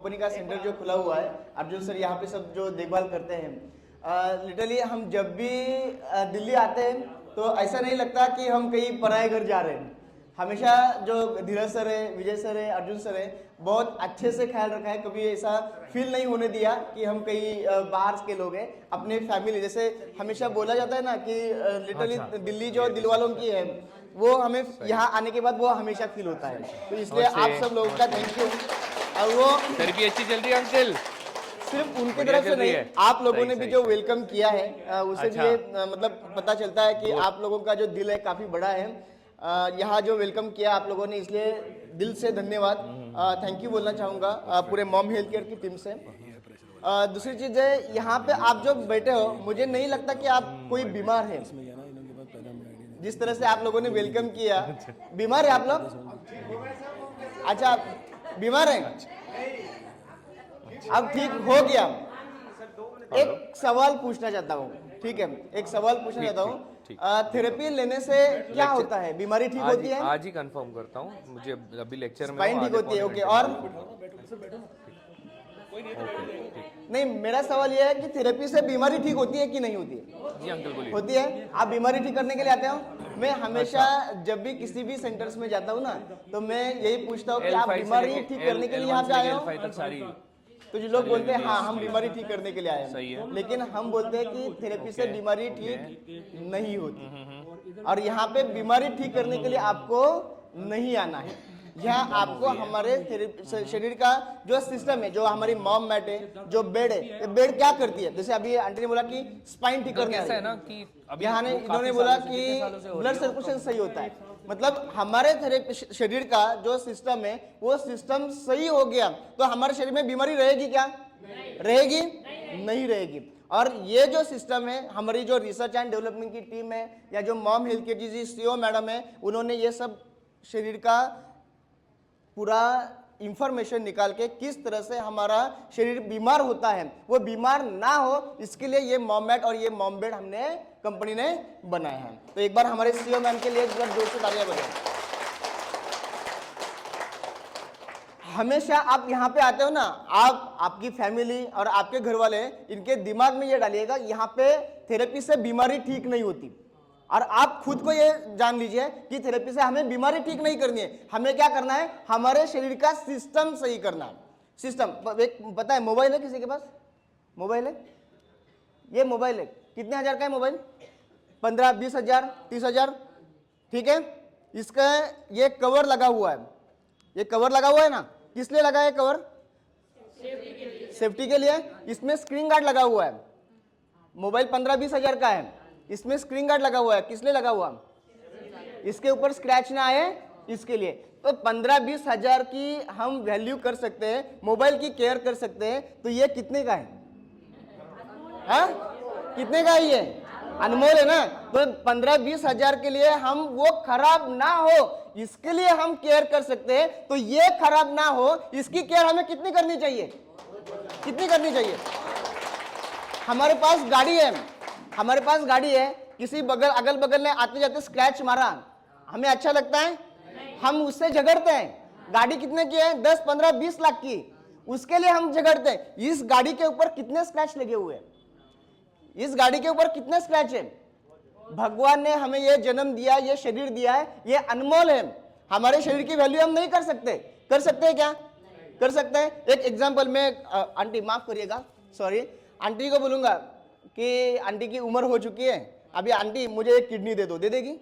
Company का centre जो खुला हुआ है, अर्जुन सर यहाँ पे सब जो देखभाल करते हैं। लिटरली हम जब भी दिल्ली आते हैं तो ऐसा नहीं लगता कि हम कहीं पराए घर जा रहे हैं। हमेशा जो धीरज सर है, विजय सर है, अर्जुन सर है, बहुत अच्छे से ख्याल रखा है। कभी ऐसा फील नहीं होने दिया कि हम कहीं बाहर के लोग हैं। अपने फैमिली जैसे हमेशा बोला जाता है ना कि लिटरली दिल्ली जो दिल वालों की है, वो हमें यहाँ आने के बाद वो हमेशा फील होता है। तो इसलिए आप सब लोगों का थैंक यू। और वो थेरेपी अच्छी चल रही है अंकल? सिर्फ उनकी तरफ से नहीं, आप लोगों ने भी जो वेलकम किया है उसे भी मतलब पता चलता है कि आप लोगों का जो दिल है काफी बड़ा है। यहाँ जो वेलकम किया आप लोगों ने, इसलिए दिल से धन्यवाद, थैंक यू बोलना चाहूंगा पूरे मॉम हेल्थ केयर की टीम से। दूसरी चीज है, यहाँ पे आप जो बैठे हो, मुझे नहीं लगता कि आप कोई बीमार है। जिस तरह से आप लोगों ने वेलकम किया, बीमार है आप लोग? अच्छा, बीमार है? अब ठीक हो गया। एक सवाल पूछना चाहता हूँ, ठीक है? एक सवाल पूछना चाहता हूँ, थेरेपी लेने से क्या होता है? बीमारी ठीक होती है? आज ही कंफर्म करता हूँ, मुझे अभी लेक्चर में स्पाइन ठीक होती है, ओके। और नहीं, मेरा सवाल यह है कि थेरेपी से बीमारी ठीक होती है कि नहीं होती है? जी अंकल बोलिए। होती है। आप बीमारी ठीक करने के लिए आते हो? मैं हमेशा जब भी किसी भी सेंटर्स में जाता हूँ ना, तो मैं यही पूछता हूँ कि आप बीमारी ठीक करने के लिए यहाँ पे आए हो? तो जो लोग बोलते हैं हाँ हम बीमारी ठीक करने के लिए आए हैं, लेकिन हम बोलते हैं कि थेरेपी से बीमारी ठीक नहीं होती। और यहाँ पे बीमारी ठीक करने के लिए आपको नहीं आना है। यहाँ आपको हमारे शरीर का जो सिस्टम है, जो हमारी मॉम मैट है, जो बेड है, ये बेड क्या करती है? जैसे अभी आंटी ने बोला कि स्पाइन ठीक करने है ना, कि यहाँ ने इन्होंने बोला कि ब्लड सर्कुलेशन सही होता है। मतलब हमारे शरीर का जो सिस्टम है, वो सिस्टम सही हो गया तो हमारे शरीर में बीमारी रहेगी क्या? रहेगी? नहीं रहेगी। और ये जो सिस्टम है, हमारी जो रिसर्च एंड डेवलपमेंट की टीम है या जो मॉम हेल्थ केयर की सीईओ मैडम है, उन्होंने ये सब शरीर का पूरा इंफॉर्मेशन निकाल के किस तरह से हमारा शरीर बीमार होता है, वो बीमार ना हो, इसके लिए ये मॉम मैट और ये मॉम बेड हमने कंपनी ने बनाया है। तो एक बार हमारे सीईओ मैम के लिए एक बार जोर से तालियां बजाएं। हमेशा आप यहाँ पे आते हो ना, आप, आपकी फैमिली और आपके घर वाले, इनके दिमाग में ये डालिएगा यहाँ पे थेरेपी से बीमारी ठीक नहीं होती। और आप खुद को ये जान लीजिए कि थेरेपी से हमें बीमारी ठीक नहीं करनी है। हमें क्या करना है? हमारे शरीर का सिस्टम सही करना है। सिस्टम एक पता है, मोबाइल है किसी के पास? मोबाइल है? ये मोबाइल है, कितने हजार का है मोबाइल? 15, 20 हजार, 30 हजार, ठीक है? इसका ये कवर लगा हुआ है, ये कवर लगा हुआ है ना, किस लिए लगा है कवर? सेफ्टी के लिए। इसमें स्क्रीन गार्ड लगा हुआ है। मोबाइल 15-20 हजार का है, इसमें स्क्रीन गार्ड लगा हुआ है, किस लिए लगा हुआ? इसके ऊपर स्क्रैच ना आए, इसके लिए। तो 15-20 हजार की हम वैल्यू कर सकते हैं, मोबाइल की केयर कर सकते हैं, तो ये कितने का है? हाँ, कितने का है? ये अनमोल है ना। तो 15-20 हजार के लिए हम वो खराब ना हो, इसके लिए हम केयर कर सकते हैं। तो ये खराब ना हो, इसकी केयर हमें कितनी करनी चाहिए? कितनी करनी चाहिए? हमारे पास गाड़ी है, हमारे पास गाड़ी है, किसी अगल बगल ने आते जाते स्क्रैच मारा, हमें अच्छा लगता है? हम उससे झगड़ते हैं। गाड़ी कितने की है? 10, 15, 20 लाख की, उसके लिए हम झगड़ते हैं। इस गाड़ी के ऊपर कितने स्क्रैच लगे हुए हैं? इस गाड़ी के ऊपर कितने स्क्रैच है? भगवान ने हमें ये जन्म दिया, ये शरीर दिया है, ये अनमोल है। हमारे शरीर की वैल्यू हम नहीं कर सकते? कर सकते हैं क्या? कर सकते हैं। एक एग्जाम्पल में, आंटी माफ करिएगा, सॉरी, आंटी को बोलूंगा कि आंटी की उम्र हो चुकी है, अभी आंटी मुझे एक किडनी दे दो, दे देगी?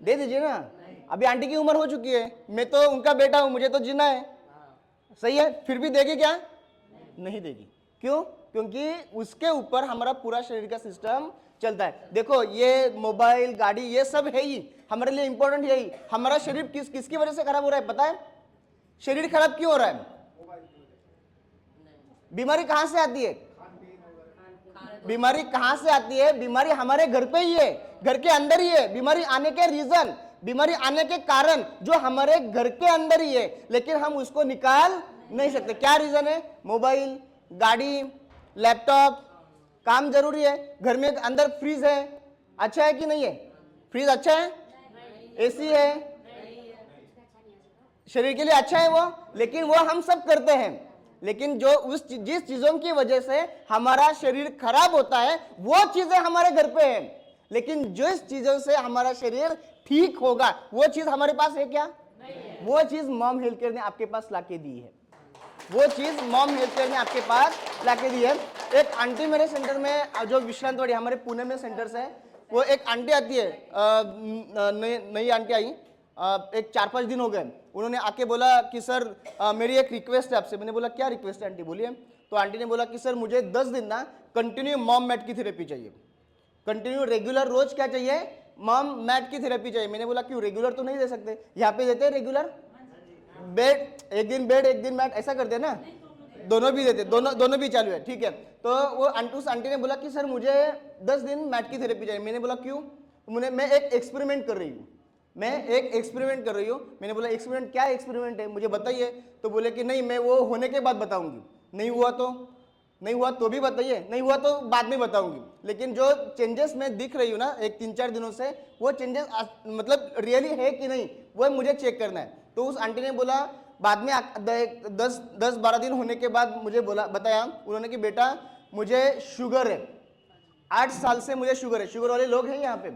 दे दीजिए ना। अभी आंटी की उम्र हो चुकी है, मैं तो उनका बेटा हूं, मुझे तो जीना है, सही है, फिर भी देगी क्या? नहीं देगी। क्यों? क्योंकि उसके ऊपर हमारा पूरा शरीर का सिस्टम चलता है। देखो, ये मोबाइल, गाड़ी, ये सब है ही हमारे लिए इंपॉर्टेंट, यही। हमारा शरीर किसकी वजह से खराब हो रहा है पता है? शरीर खराब क्यों हो रहा है? बीमारी कहां से आती है? बीमारी कहां से आती है? बीमारी हमारे घर पे ही है, घर के अंदर ही है। बीमारी आने के रीजन, बीमारी आने के कारण जो हमारे घर के अंदर ही है, लेकिन हम उसको निकाल नहीं सकते। क्या रीजन है? मोबाइल, गाड़ी, लैपटॉप, काम जरूरी है, घर में अंदर फ्रीज है, अच्छा है कि नहीं है? फ्रीज अच्छा है? एसी है, शरीर के लिए अच्छा है वो, लेकिन वो हम सब करते हैं। लेकिन जो जिस चीजों की वजह से हमारा शरीर खराब होता है वो चीजें हमारे घर पे है, लेकिन जिस चीजों से हमारा शरीर ठीक होगा वो चीज हमारे पास है क्या? वो चीज मॉम हेल्थ केयर ने आपके पास लाके दी है, वो चीज मॉम हेल्थ केयर ने आपके पास लाके दी है। एक आंटी मेरे सेंटर में, जो विश्रांतवाड़ी हमारे पुणे में सेंटर्स है, वो एक आंटी आती है, नई आंटी आई, एक 4-5 दिन हो गए, उन्होंने आके बोला कि सर मेरी एक रिक्वेस्ट है आपसे। मैंने बोला क्या रिक्वेस्ट है आंटी, बोलिए। तो आंटी ने बोला कि सर मुझे 10 दिन ना कंटिन्यू मॉम मैट की थेरेपी चाहिए, कंटिन्यू रेगुलर रोज क्या चाहिए? मॉम मैट की थेरेपी चाहिए। मैंने बोला क्यों, रेगुलर तो नहीं दे सकते, यहाँ पे देते हैं रेगुलर बेड, एक दिन मैट, ऐसा करते हैं ना, दोनों भी देते, दोनों भी चालू है, ठीक है। तो वो उस आंटी ने बोला कि सर मुझे 10 दिन मैट की थेरेपी चाहिए। मैंने बोला क्यों? मैं एक एक्सपेरिमेंट कर रही हूँ, मैंने बोला एक्सपेरिमेंट, क्या एक्सपेरिमेंट है मुझे बताइए। तो बोले कि नहीं, मैं वो होने के बाद बताऊंगी। नहीं हुआ तो भी बताइए, नहीं हुआ तो बाद में बताऊंगी। लेकिन जो चेंजेस मैं दिख रही हूँ ना एक 3-4 दिनों से, वो चेंजेस मतलब रियली है कि नहीं, वो मुझे चेक करना है। तो उस आंटी ने बोला, बाद में 10-12 दिन होने के बाद मुझे बताया उन्होंने कि बेटा मुझे शुगर है, 8 साल से मुझे शुगर है। शुगर वाले लोग हैं यहाँ पे?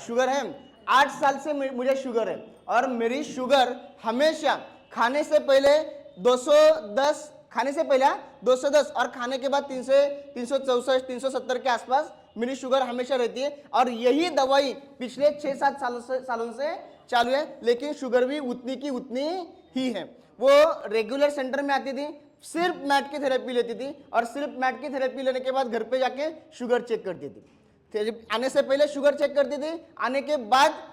शुगर है, 8 साल से मुझे शुगर है, और मेरी शुगर हमेशा खाने से पहले 210, खाने से पहले 210 और खाने के बाद 364 370 के आसपास मेरी शुगर हमेशा रहती है। और यही दवाई पिछले 6-7 सालों से चालू है, लेकिन शुगर भी उतनी की उतनी ही है। वो रेगुलर सेंटर में आती थी, सिर्फ मैट की थेरेपी लेती थी, और सिर्फ मैट की थेरेपी लेने के बाद घर पे जाके शुगर चेक करती थी। आने से पहले शुगर चेक करती थी, आने के बाद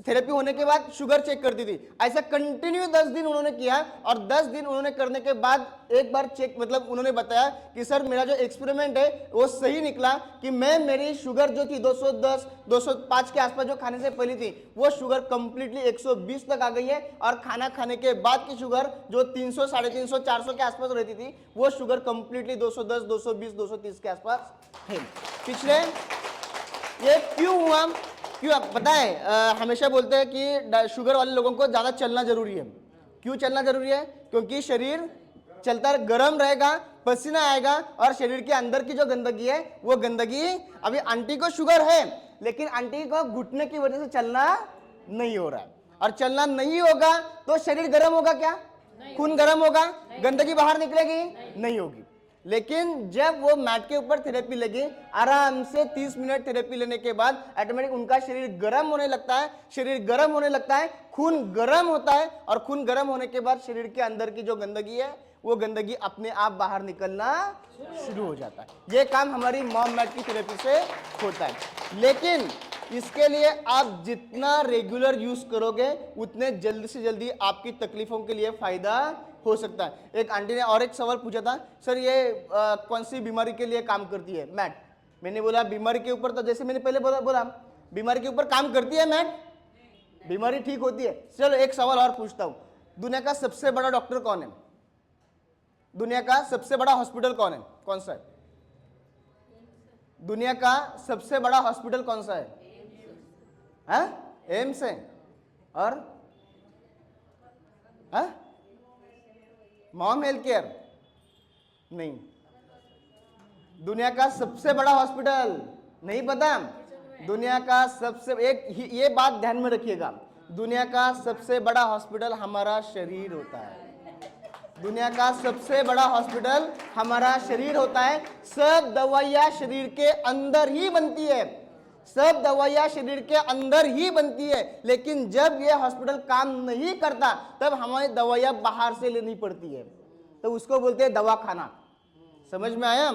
थेरेपी होने के बाद शुगर चेक करती थी। ऐसा कंटिन्यू 10 दिन उन्होंने किया, और 10 दिन उन्होंने करने के बाद एक बार चेक, मतलब उन्होंने बताया कि सर मेरा जो एक्सपेरिमेंट है वो सही निकला, कि मेरी शुगर जो थी 210 205 के आसपास जो खाने से पहले थी, वो शुगर कंप्लीटली 120 तक आ गई है। और खाना खाने के बाद की शुगर जो 300 350 400 के आसपास रहती थी, वो शुगर कंप्लीटली 210 220 230 के आसपास है। पिछले ये क्यों हुआ? क्यों आप पता है, हमेशा बोलते हैं कि शुगर वाले लोगों को ज़्यादा चलना जरूरी है। क्यों चलना जरूरी है? क्योंकि शरीर चलता गर्म रहेगा, पसीना आएगा, और शरीर के अंदर की जो गंदगी है वो गंदगी, अभी आंटी को शुगर है लेकिन आंटी को घुटने की वजह से चलना नहीं हो रहा है, और चलना नहीं होगा तो शरीर गर्म होगा क्या? खून गर्म होगा, गंदगी बाहर निकलेगी? नहीं होगी। लेकिन जब वो मैट के ऊपर थेरेपी लगी, आराम से 30 मिनट थेरेपी लेने के बाद ऑटोमेटिक उनका शरीर गर्म होने लगता है, खून गर्म होता है, और खून गर्म होने के बाद शरीर के अंदर की जो गंदगी है वो गंदगी अपने आप बाहर निकलना शुरू हो जाता है। ये काम हमारी मॉम मैट की थेरेपी से होता है। लेकिन इसके लिए आप जितना रेगुलर यूज करोगे उतने जल्दी से जल्दी आपकी तकलीफों के लिए फायदा हो सकता है। एक आंटी ने और एक सवाल पूछा था, सर ये कौन सी बीमारी के लिए काम करती है मैट? मैंने बोला बीमारी के ऊपर तो जैसे मैंने पहले बोला बीमारी के ऊपर काम करती है मैट, बीमारी ठीक होती है। चलो एक सवाल और पूछता हूं, दुनिया का सबसे बड़ा डॉक्टर कौन है? दुनिया का सबसे बड़ा हॉस्पिटल कौन है? कौन सा है? दुनिया का सबसे बड़ा हॉस्पिटल कौन सा है? एम्स है। और मॉम हेल्थ केयर नहीं। दुनिया का सबसे बड़ा हॉस्पिटल नहीं पता? दुनिया का सबसे, एक ये बात ध्यान में रखिएगा, दुनिया का सबसे बड़ा हॉस्पिटल हमारा शरीर होता है। दुनिया का सबसे बड़ा हॉस्पिटल हमारा शरीर होता है। सब दवाइयां शरीर के अंदर ही बनती है, सब दवाइयां शरीर के अंदर ही बनती है। लेकिन जब ये हॉस्पिटल काम नहीं करता तब हमें दवाइयां बाहर से लेनी पड़ती है, तो उसको बोलते हैं दवाखाना। समझ में आया?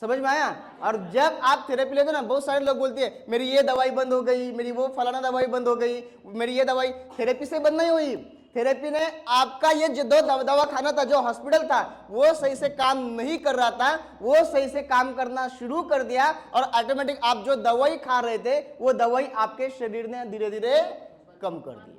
समझ में आया? और जब आप थेरेपी लेते हो ना, बहुत सारे लोग बोलते हैं मेरी ये दवाई बंद हो गई, मेरी वो फलाना दवाई बंद हो गई, मेरी ये दवाई। थेरेपी से बंद नहीं हुई, थेरेपी ने आपका ये जो दवाखाना था, जो हॉस्पिटल था, वो सही से काम नहीं कर रहा था, वो सही से काम करना शुरू कर दिया, और ऑटोमेटिक आप जो दवाई खा रहे थे वो दवाई आपके शरीर ने धीरे धीरे कम कर दी।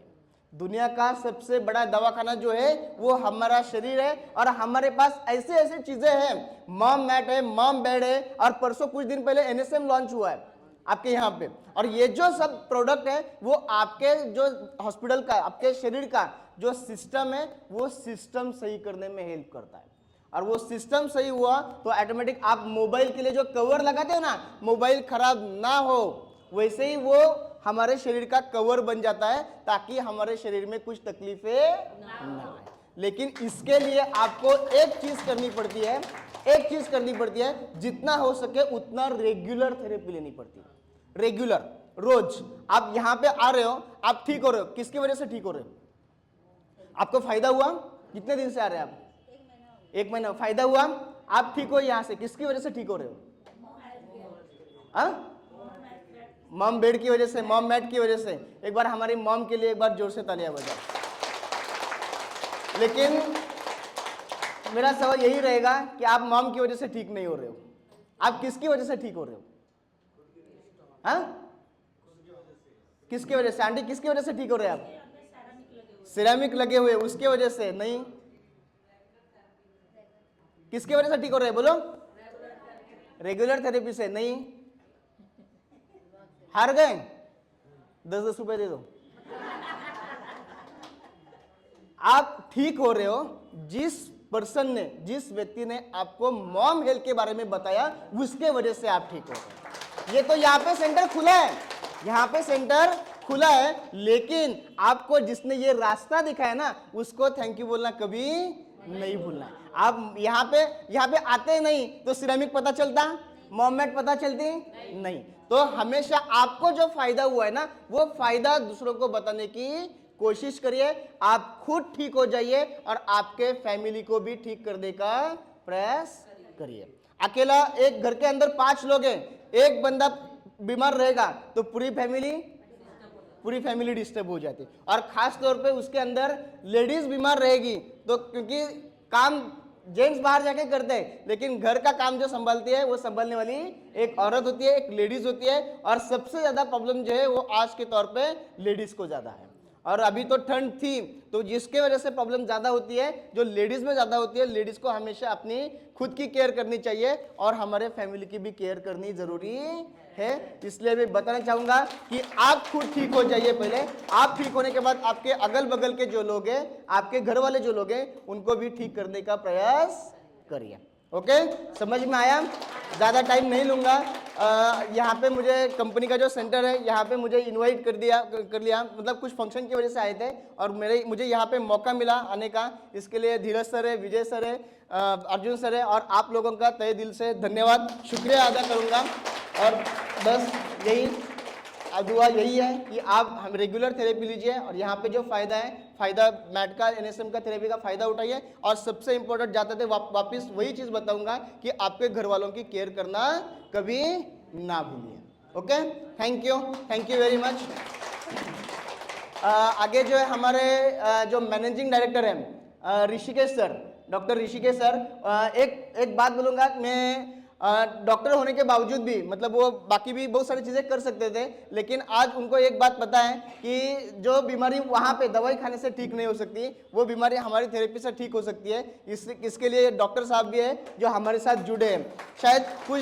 दुनिया का सबसे बड़ा दवाखाना जो है वो हमारा शरीर है, और हमारे पास ऐसे ऐसे चीजें हैं, मॉम मैट है, मॉम बेड है, और परसों कुछ दिन पहले NSM लॉन्च हुआ है आपके यहाँ पे। और ये जो सब प्रोडक्ट है वो आपके जो हॉस्पिटल का, आपके शरीर का जो सिस्टम है वो सिस्टम सही करने में हेल्प करता है। और वो सिस्टम सही हुआ तो ऑटोमेटिक आप मोबाइल के लिए जो कवर लगाते हो ना, मोबाइल खराब ना हो, वैसे ही वो हमारे शरीर का कवर बन जाता है ताकि हमारे शरीर में कुछ तकलीफें ना आए। लेकिन इसके लिए आपको एक चीज करनी पड़ती है, एक चीज करनी पड़ती है, जितना हो सके उतना रेगुलर थेरेपी लेनी पड़ती है। रेगुलर, रोज आप यहां पे आ रहे हो, आप ठीक हो रहे हो, किसकी वजह से ठीक हो रहे हो? आपको फायदा हुआ? कितने दिन से आ रहे हैं आप? 1 महीना फायदा हुआ? आप ठीक हो यहां से, किसकी वजह से ठीक हो रहे हो? मॉम बेड की वजह से, मॉम मैट की वजह से। एक बार हमारी मॉम के लिए एक बार जोर से तालियां बजाओ। लेकिन मेरा सवाल यही रहेगा कि आप मॉम की वजह से ठीक नहीं हो रहे हो, आप किसकी वजह से ठीक हो रहे हो? किसकी वजह से? आंटी किसकी वजह से ठीक हो रहे हैं आप? सिरेमिक लगे हुए उसके वजह से नहीं, किसकी वजह से ठीक हो रहे हैं? बोलो। रेगुलर थेरेपी से नहीं। हार गए? 10-10 रुपए दे दो। आप ठीक हो रहे हो जिस पर्सन ने, जिस व्यक्ति ने आपको मॉम हेल्थ के बारे में बताया, उसके वजह से आप ठीक हो रहे हो। ये तो यहाँ पे सेंटर खुला है, यहाँ पे सेंटर खुला है, लेकिन आपको जिसने ये रास्ता दिखाया ना, उसको थैंक यू बोलना कभी नहीं भूलना है। आप यहाँ पे आते नहीं तो सिरेमिक पता चलता, मॉम मैट पता चलती नहीं। तो हमेशा आपको जो फायदा हुआ है ना, वो फायदा दूसरों को बताने की कोशिश करिए। आप खुद ठीक हो जाइए और आपके फैमिली को भी ठीक करने का प्रयास करिए। अकेला एक घर के अंदर 5 लोग हैं, एक बंदा बीमार रहेगा तो पूरी फैमिली डिस्टर्ब हो जाती है। और खास तौर पे उसके अंदर लेडीज बीमार रहेगी तो, क्योंकि काम जेंट्स बाहर जाके करते हैं, लेकिन घर का काम जो संभालती है वो संभालने वाली एक औरत होती है, एक लेडीज होती है। और सबसे ज्यादा प्रॉब्लम जो है वो आज के तौर पे लेडीज को ज्यादा है। और अभी तो ठंड थी, तो जिसके वजह से प्रॉब्लम ज्यादा होती है, जो लेडीज में ज्यादा होती है। लेडीज को हमेशा अपनी खुद की केयर करनी चाहिए और हमारे फैमिली की भी केयर करनी जरूरी है। इसलिए मैं बताना चाहूंगा कि आप खुद ठीक हो जाइए पहले। आप ठीक होने के बाद आपके अगल बगल के जो लोग हैं, आपके घर वाले जो लोग हैं, उनको भी ठीक करने का प्रयास करिए। ओके, समझ में आया? ज़्यादा टाइम नहीं लूँगा। यहाँ पे मुझे कंपनी का जो सेंटर है, यहाँ पे मुझे इनवाइट कर लिया, मतलब कुछ फंक्शन की वजह से आए थे और मुझे यहाँ पे मौका मिला आने का। इसके लिए धीरज सर है, विजय सर है, अर्जुन सर है और आप लोगों का तहे दिल से धन्यवाद, शुक्रिया अदा करूँगा। और बस यही दुआ यही है कि आप हम रेगुलर थेरेपी लीजिए और यहाँ पे जो फायदा है, फायदा मैट का, एनएसएम का थेरेपी का फायदा उठाइए। और सबसे इंपॉर्टेंट जाते थे वापस वही चीज बताऊंगा कि आपके घर वालों की केयर करना कभी ना भूलिए। Okay, thank you very much. आगे जो है हमारे जो मैनेजिंग डायरेक्टर है Rishikesh sir, doctor Rishikesh sir, एक बात बोलूंगा, मैं डॉक्टर होने के बावजूद भी, मतलब वो बाकी भी बहुत सारी चीजें कर सकते थे, लेकिन आज उनको एक बात पता है कि जो बीमारी वहां पे दवाई खाने से ठीक नहीं हो सकती, वो बीमारी हमारी थेरेपी से ठीक हो सकती है। इसके लिए डॉक्टर साहब भी है जो हमारे साथ जुड़े हैं। शायद कुछ